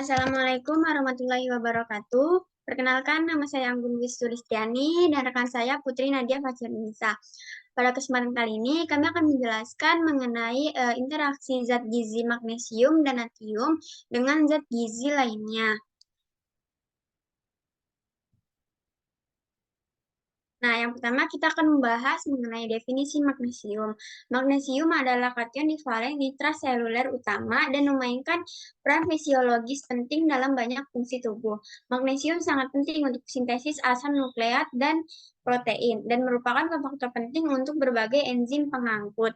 Assalamualaikum warahmatullahi wabarakatuh. Perkenalkan, nama saya Anggun Wissulistiani dan rekan saya Putri Nadia Faciernisa. Pada kesempatan kali ini, kami akan menjelaskan mengenai interaksi zat gizi magnesium dan natrium dengan zat gizi lainnya. Nah, yang pertama kita akan membahas mengenai definisi magnesium. Magnesium adalah kation divalen nitraseluler utama dan memainkan peran fisiologis penting dalam banyak fungsi tubuh. Magnesium sangat penting untuk sintesis asam nukleat dan protein dan merupakan faktor penting untuk berbagai enzim pengangkut.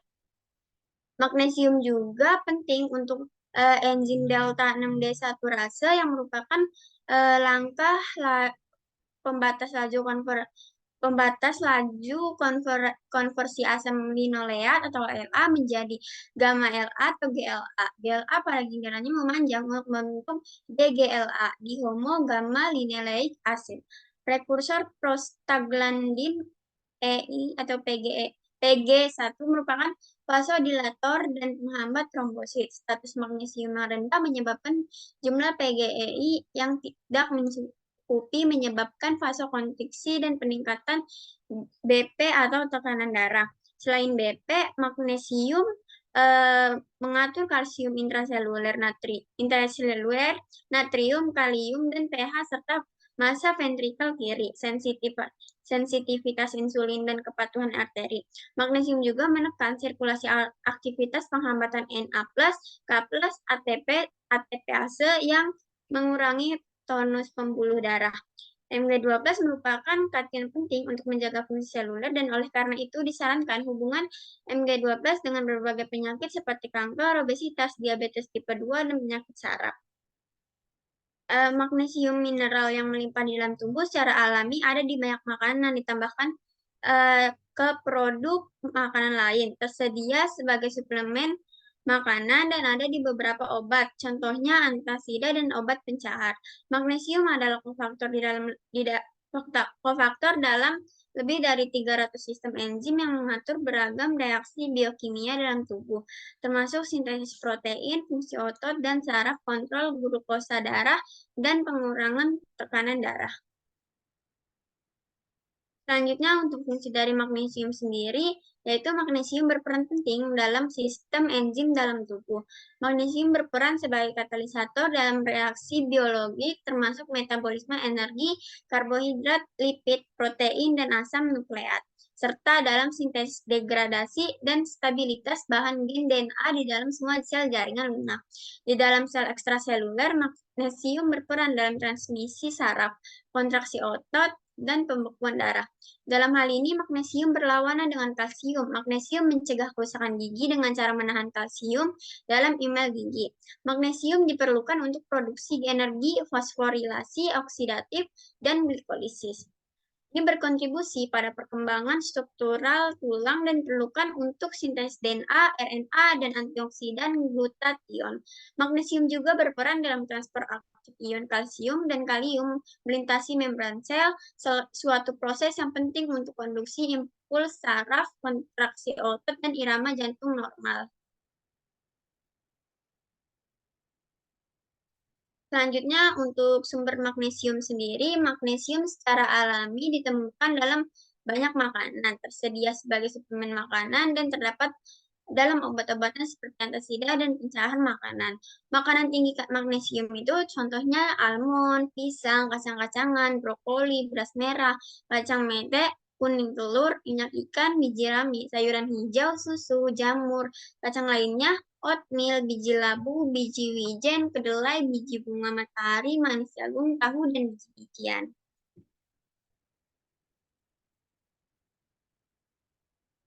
Magnesium juga penting untuk enzim delta 6 desaturase yang merupakan langkah pembatas laju konversi asam linoleat atau LA menjadi gamma LA atau GLA. GLA pada gilirannya memanjang untuk membentuk DGLA, dihomo gamma linoleic acid. Prekursor prostaglandin EI atau PG1 merupakan vasodilator dan penghambat trombosit. Status magnesium yang rendah menyebabkan jumlah PGEI yang tidak mencukupi menyebabkan vasokonstriksi dan peningkatan BP atau tekanan darah. Selain BP, magnesium mengatur kalsium intraseluler, natrium, kalium, dan pH serta massa ventrikel kiri, sensitivitas insulin dan kepatuhan arteri. Magnesium juga menekan sirkulasi aktivitas penghambatan Na+, K+, ATP, ATPase yang mengurangi tonus pembuluh darah. Mg12 merupakan kation penting untuk menjaga fungsi seluler dan oleh karena itu disarankan hubungan Mg12 dengan berbagai penyakit seperti kanker, obesitas, diabetes tipe 2, dan penyakit saraf. Magnesium mineral yang melimpah di dalam tubuh secara alami ada di banyak makanan, ditambahkan ke produk makanan lain, tersedia sebagai suplemen makanan dan ada di beberapa obat, contohnya antasida dan obat pencahar. Magnesium adalah kofaktor dalam lebih dari 300 sistem enzim yang mengatur beragam reaksi biokimia dalam tubuh, termasuk sintesis protein, fungsi otot, dan saraf, kontrol glukosa darah, dan pengurangan tekanan darah. Selanjutnya, untuk fungsi dari magnesium sendiri, yaitu magnesium berperan penting dalam sistem enzim dalam tubuh. Magnesium berperan sebagai katalisator dalam reaksi biologi, termasuk metabolisme energi, karbohidrat, lipid, protein, dan asam nukleat, serta dalam sintesis degradasi dan stabilitas bahan gen DNA di dalam semua sel jaringan lunak. Di dalam sel ekstraseluler, magnesium berperan dalam transmisi saraf, kontraksi otot, dan pembekuan darah. Dalam hal ini, magnesium berlawanan dengan kalsium. Magnesium mencegah kerusakan gigi dengan cara menahan kalsium dalam email gigi. Magnesium diperlukan untuk produksi energi, fosforilasi, oksidatif, dan glikolisis. Ini berkontribusi pada perkembangan struktural tulang dan diperlukan untuk sintesis DNA, RNA, dan antioksidan glutathione. Magnesium juga berperan dalam transfer aktif ion kalsium dan kalium melintasi membran sel, suatu proses yang penting untuk konduksi impuls saraf, kontraksi otot, dan irama jantung normal. Selanjutnya, untuk sumber magnesium sendiri, magnesium secara alami ditemukan dalam banyak makanan, tersedia sebagai suplemen makanan, dan terdapat dalam obat-obatan seperti antasida dan pencerahan makanan. Makanan tinggi magnesium itu contohnya almond, pisang, kacang-kacangan, brokoli, beras merah, kacang mete, kuning telur, minyak ikan, biji rami, sayuran hijau, susu, jamur, kacang lainnya, oatmeal, biji labu, biji wijen, kedelai, biji bunga matahari, manis jagung, tahu, dan biji-bijian.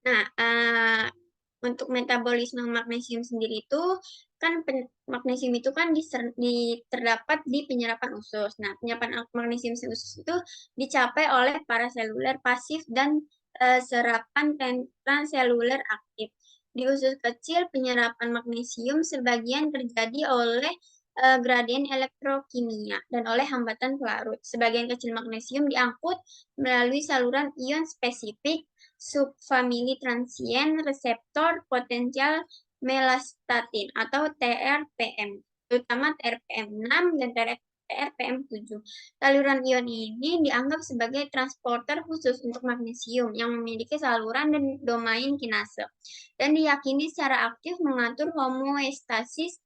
Nah, untuk metabolisme magnesium sendiri itu kan magnesium itu kan terdapat di penyerapan usus. Nah, penyerapan magnesium usus itu dicapai oleh paraseluler pasif dan serapan transseluler aktif. Di usus kecil, penyerapan magnesium sebagian terjadi oleh gradien elektrokimia dan oleh hambatan pelarut. Sebagian kecil magnesium diangkut melalui saluran ion spesifik subfamili transien reseptor potensial melastatin atau TRPM. terutama TRPM6 dan TRPM7. Saluran ion ini dianggap sebagai transporter khusus untuk magnesium yang memiliki saluran dan domain kinase, dan diyakini secara aktif mengatur homeostasis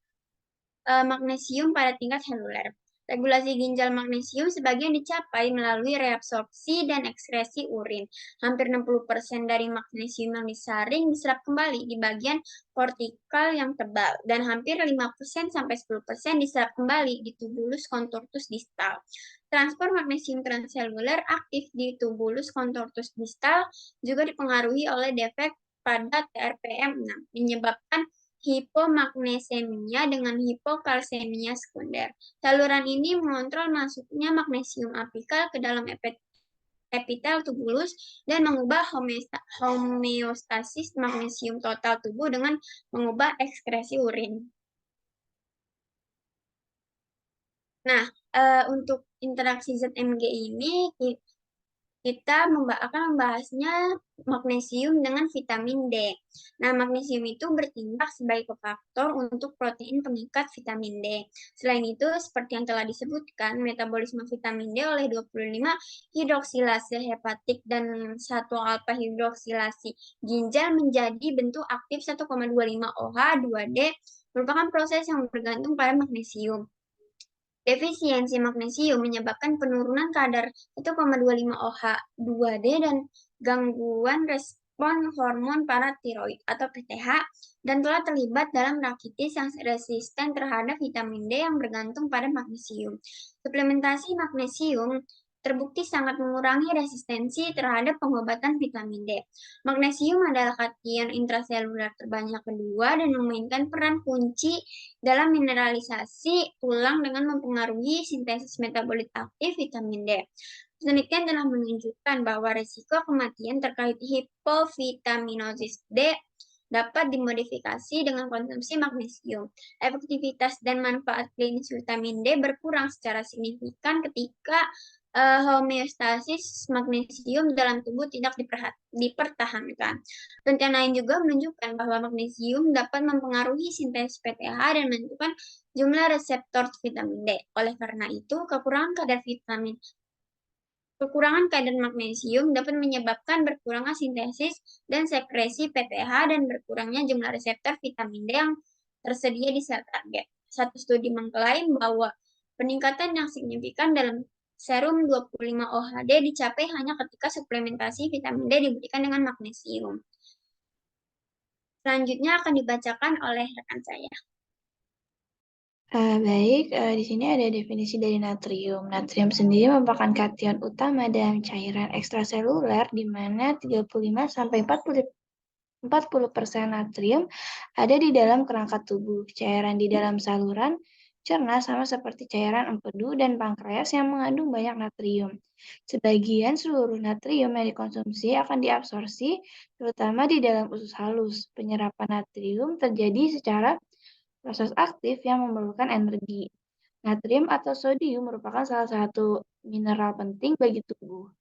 magnesium pada tingkat seluler. Regulasi ginjal magnesium sebagian dicapai melalui reabsorpsi dan ekskresi urin. Hampir 60% dari magnesium yang disaring diserap kembali di bagian kortikal yang tebal, dan hampir 5% sampai 10% diserap kembali di tubulus contortus distal. Transport magnesium transseluler aktif di tubulus contortus distal juga dipengaruhi oleh defek pada TRPM6, menyebabkan hipomagnesemia dengan hipokalsemia sekunder. Saluran ini mengontrol masuknya magnesium apikal ke dalam epitel tubulus dan mengubah homeostasis magnesium total tubuh dengan mengubah ekskresi urin. Nah, untuk interaksi ZMG ini kita akan membahasnya magnesium dengan vitamin D. Nah, magnesium itu bertindak sebagai kofaktor untuk protein pengikat vitamin D. Selain itu, seperti yang telah disebutkan, metabolisme vitamin D oleh 25 hidroksilase hepatik dan 1 alfa hidroksilasi ginjal menjadi bentuk aktif 1,25 OH 2D merupakan proses yang bergantung pada magnesium. Defisiensi magnesium menyebabkan penurunan kadar 1,25 OH2D dan gangguan respon hormon paratiroid atau PTH, dan telah terlibat dalam rakitis yang resisten terhadap vitamin D yang bergantung pada magnesium. Suplementasi magnesium terbukti sangat mengurangi resistensi terhadap pengobatan vitamin D. Magnesium adalah kation intraseluler terbanyak kedua dan memainkan peran kunci dalam mineralisasi tulang dengan mempengaruhi sintesis metabolit aktif vitamin D. Penelitian telah menunjukkan bahwa risiko kematian terkait hipovitaminosis D dapat dimodifikasi dengan konsumsi magnesium. Efektivitas dan manfaat klinis vitamin D berkurang secara signifikan ketika homeostasis magnesium dalam tubuh tidak dipertahankan. Penelitian lain juga menunjukkan bahwa magnesium dapat mempengaruhi sintesis PTH dan menentukan jumlah reseptor vitamin D. Oleh karena itu, kekurangan kadar magnesium dapat menyebabkan berkurangnya sintesis dan sekresi PTH dan berkurangnya jumlah reseptor vitamin D yang tersedia di sel target. Satu studi mengklaim bahwa peningkatan yang signifikan dalam serum 25 OHD dicapai hanya ketika suplementasi vitamin D diberikan dengan magnesium. Selanjutnya akan dibacakan oleh rekan saya. Baik, di sini ada definisi dari natrium. Natrium sendiri merupakan kation utama dalam cairan ekstraseluler di mana 35-40% natrium ada di dalam kerangka tubuh. Cairan di dalam saluran cerna sama seperti cairan empedu dan pankreas yang mengandung banyak natrium. Sebagian seluruh natrium yang dikonsumsi akan diabsorpsi, terutama di dalam usus halus. Penyerapan natrium terjadi secara proses aktif yang memerlukan energi. Natrium atau sodium merupakan salah satu mineral penting bagi tubuh.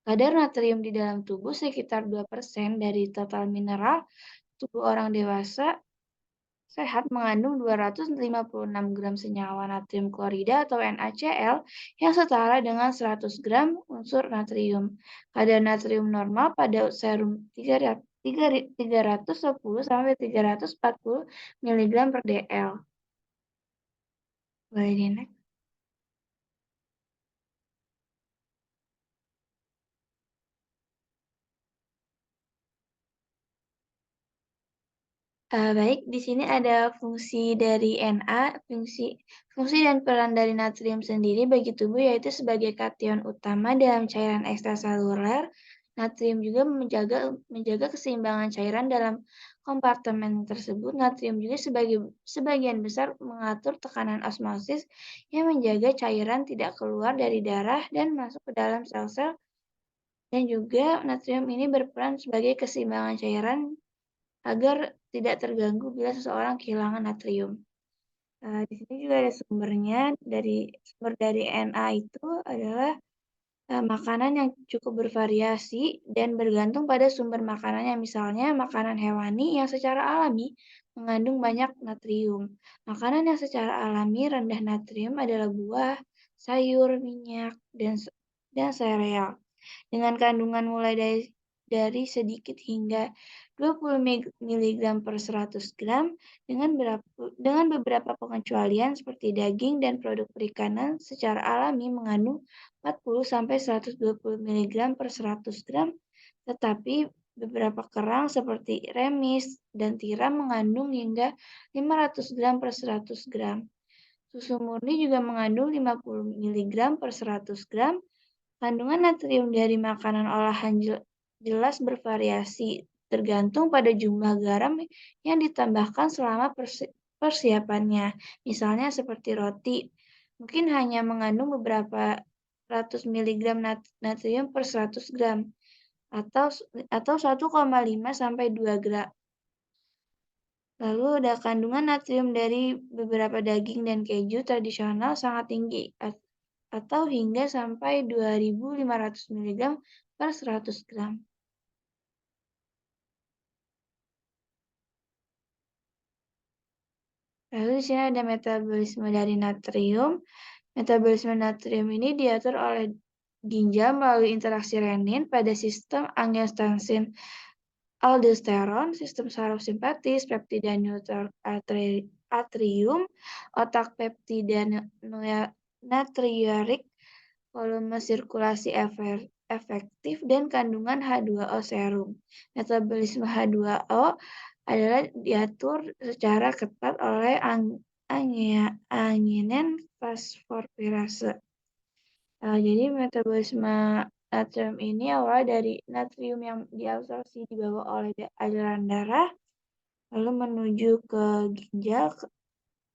Kadar natrium di dalam tubuh sekitar 2% dari total mineral. Tubuh orang dewasa sehat mengandung 256 gram senyawa natrium klorida atau NaCl yang setara dengan 100 gram unsur natrium. Kadar natrium normal pada serum 310 sampai 340 mg per dl. Boleh di next. Baik, di sini ada fungsi dari Na, fungsi dan peran dari natrium sendiri bagi tubuh yaitu sebagai kation utama dalam cairan ekstraseluler. Natrium juga menjaga keseimbangan cairan dalam kompartemen tersebut. Natrium juga sebagian besar mengatur tekanan osmosis yang menjaga cairan tidak keluar dari darah dan masuk ke dalam sel-sel. Dan juga natrium ini berperan sebagai keseimbangan cairan agar tidak terganggu bila seseorang kehilangan natrium. Di sini juga ada sumbernya. Sumber dari Na itu adalah makanan yang cukup bervariasi dan bergantung pada sumber makanannya. Misalnya makanan hewani yang secara alami mengandung banyak natrium. Makanan yang secara alami rendah natrium adalah buah, sayur, minyak, dan sereal. Dengan kandungan mulai dari sedikit hingga 20 mg per 100 gram dengan beberapa pengecualian seperti daging dan produk perikanan secara alami mengandung 40 sampai 120 mg per 100 gram, tetapi beberapa kerang seperti remis dan tiram mengandung hingga 500 gram per 100 gram. Susu murni juga mengandung 50 mg per 100 gram. Kandungan natrium dari makanan olahan jelas bervariasi, tergantung pada jumlah garam yang ditambahkan selama persiapannya. Misalnya seperti roti, mungkin hanya mengandung beberapa ratus miligram natrium per 100 gram atau 1,5 sampai 2 gram. Lalu ada kandungan natrium dari beberapa daging dan keju tradisional sangat tinggi atau hingga sampai 2.500 mg per 100 gram. Lalu di sini ada metabolisme dari natrium. Metabolisme natrium ini diatur oleh ginjal melalui interaksi renin pada sistem angiotensin aldosteron, sistem saraf simpatis, peptida atrium, otak peptida natriurik, volume sirkulasi efektif, dan kandungan H2O serum. Metabolisme H2O adalah diatur secara ketat oleh anginen fosforipase. Jadi metabolisme natrium ini awal dari natrium yang diabsorpsi dibawa oleh aliran darah, lalu menuju ke ginjal.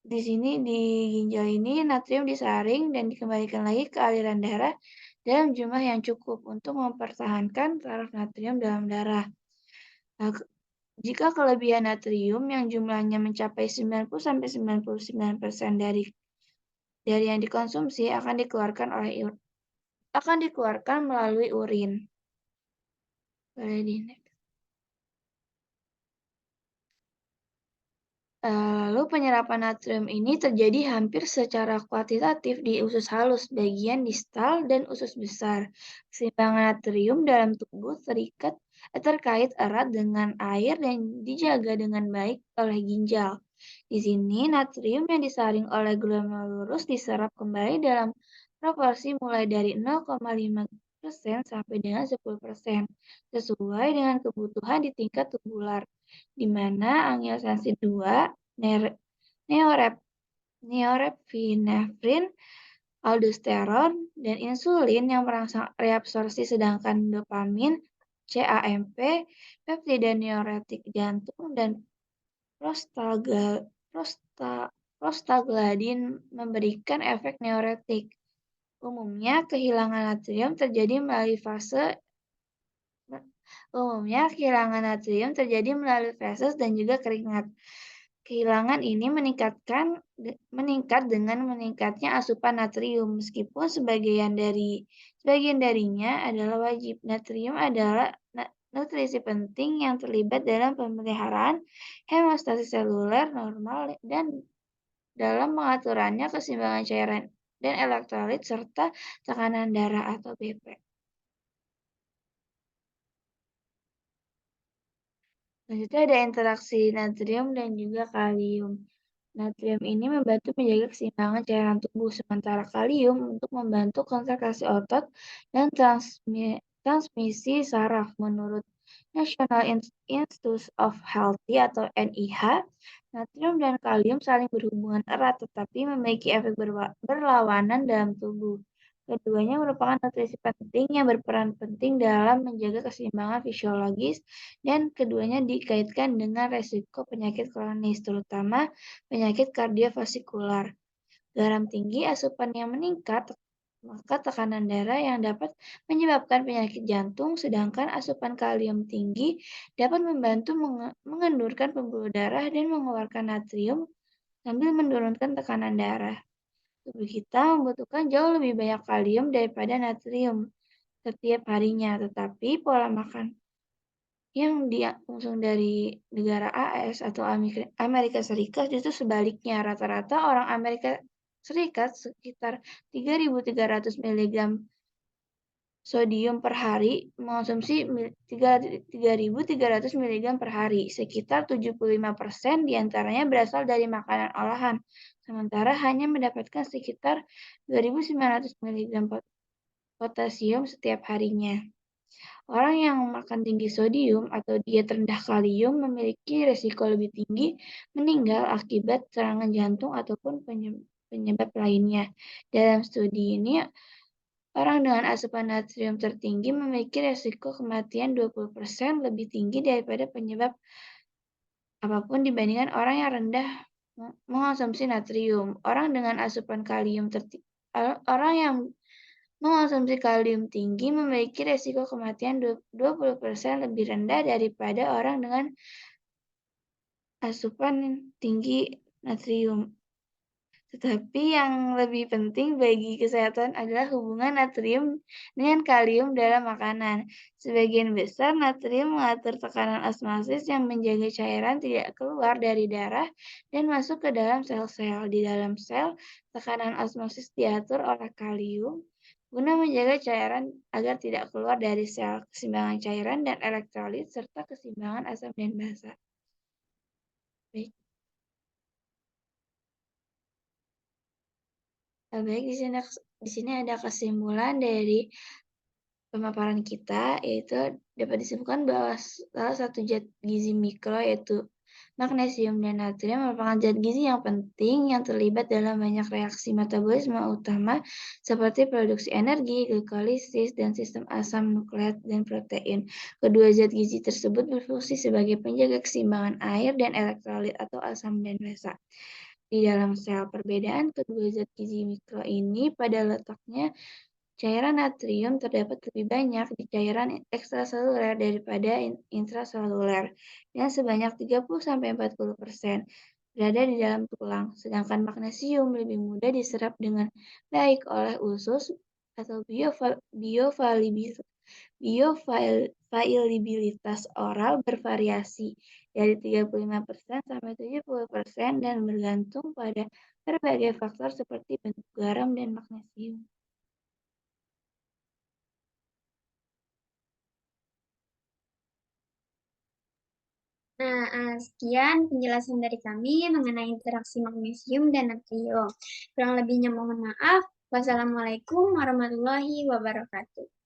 Di sini di ginjal ini natrium disaring dan dikembalikan lagi ke aliran darah dalam jumlah yang cukup untuk mempertahankan taraf natrium dalam darah. Jika kelebihan natrium yang jumlahnya mencapai 90-99% dari yang dikonsumsi akan dikeluarkan melalui urin. Boleh di next. Lalu penyerapan natrium ini terjadi hampir secara kuantitatif di usus halus, bagian distal, dan usus besar. Keseimbangan natrium dalam tubuh terkait erat dengan air dan dijaga dengan baik oleh ginjal. Di sini, natrium yang disaring oleh glomerulus diserap kembali dalam proporsi mulai dari 0,5% sampai dengan 10%, sesuai dengan kebutuhan di tingkat tubular, di mana angiotensin 2, norepinefrin, aldosteron, dan insulin yang merangsang reabsorpsi, sedangkan dopamin, CAMP, peptida diuretik jantung, dan prostaglandin memberikan efek diuretik. Umumnya, kehilangan natrium terjadi melalui feses dan juga keringat. Kehilangan ini meningkat dengan meningkatnya asupan natrium, meskipun sebagian darinya adalah wajib. Natrium adalah nutrisi penting yang terlibat dalam pemeliharaan hemostasis seluler normal dan dalam pengaturannya keseimbangan cairan dan elektrolit serta tekanan darah atau BP. Selanjutnya ada interaksi natrium dan juga kalium. Natrium ini membantu menjaga keseimbangan cairan tubuh, sementara kalium untuk membantu kontraksi otot dan transmisi saraf. Menurut National Institute of Health atau NIH, natrium dan kalium saling berhubungan erat tetapi memiliki efek berlawanan dalam tubuh. Keduanya merupakan nutrisi penting yang berperan penting dalam menjaga keseimbangan fisiologis, dan keduanya dikaitkan dengan resiko penyakit kronis, terutama penyakit kardiovaskular. Garam tinggi, asupan yang meningkat, maka tekanan darah yang dapat menyebabkan penyakit jantung, sedangkan asupan kalium tinggi dapat membantu mengendurkan pembuluh darah dan mengeluarkan natrium sambil menurunkan tekanan darah. Tubuh kita membutuhkan jauh lebih banyak kalium daripada natrium. setiap harinya, tetapi pola makan yang diusung dari negara AS atau Amerika Serikat justru sebaliknya. Rata-rata orang Amerika Serikat sekitar 3.300 mg sodium per hari, mengonsumsi 3.300 mg per hari. Sekitar 75% diantaranya berasal dari makanan olahan, sementara hanya mendapatkan sekitar 2.900 mg potasium setiap harinya. Orang yang makan tinggi sodium atau diet rendah kalium memiliki risiko lebih tinggi meninggal akibat serangan jantung ataupun penyebab lainnya. Dalam studi ini, orang dengan asupan natrium tertinggi memiliki risiko kematian 20% lebih tinggi daripada penyebab apapun dibandingkan orang yang rendah mengonsumsi natrium. Orang dengan asupan orang yang mengonsumsi kalium tinggi memiliki risiko kematian 20% lebih rendah daripada orang dengan asupan tinggi natrium. Tetapi yang lebih penting bagi kesehatan adalah hubungan natrium dengan kalium dalam makanan. Sebagian besar natrium mengatur tekanan osmosis yang menjaga cairan tidak keluar dari darah dan masuk ke dalam sel-sel. Di dalam sel, tekanan osmosis diatur oleh kalium guna menjaga cairan agar tidak keluar dari sel, keseimbangan cairan dan elektrolit, serta keseimbangan asam dan basa. Baik. Baik, di sini ada kesimpulan dari pemaparan kita, yaitu dapat disimpulkan bahwa salah satu zat gizi mikro, yaitu magnesium dan natrium, merupakan zat gizi yang penting yang terlibat dalam banyak reaksi metabolisme utama seperti produksi energi, glikolisis, dan sistem asam nukleat dan protein. Kedua zat gizi tersebut berfungsi sebagai penjaga keseimbangan air dan elektrolit atau asam dan basa di dalam sel. Perbedaan kedua zat gizi mikro ini pada letaknya cairan natrium terdapat lebih banyak di cairan ekstraseluler daripada intraseluler, dan sebanyak 30-40% berada di dalam tulang, sedangkan magnesium lebih mudah diserap dengan baik oleh usus atau bioavailabilitas oral bervariasi dari 35% sampai 70% dan bergantung pada berbagai faktor seperti bentuk garam dan magnesium. Nah, sekian penjelasan dari kami mengenai interaksi magnesium dan natrium. Kurang lebihnya mohon maaf. Wassalamualaikum warahmatullahi wabarakatuh.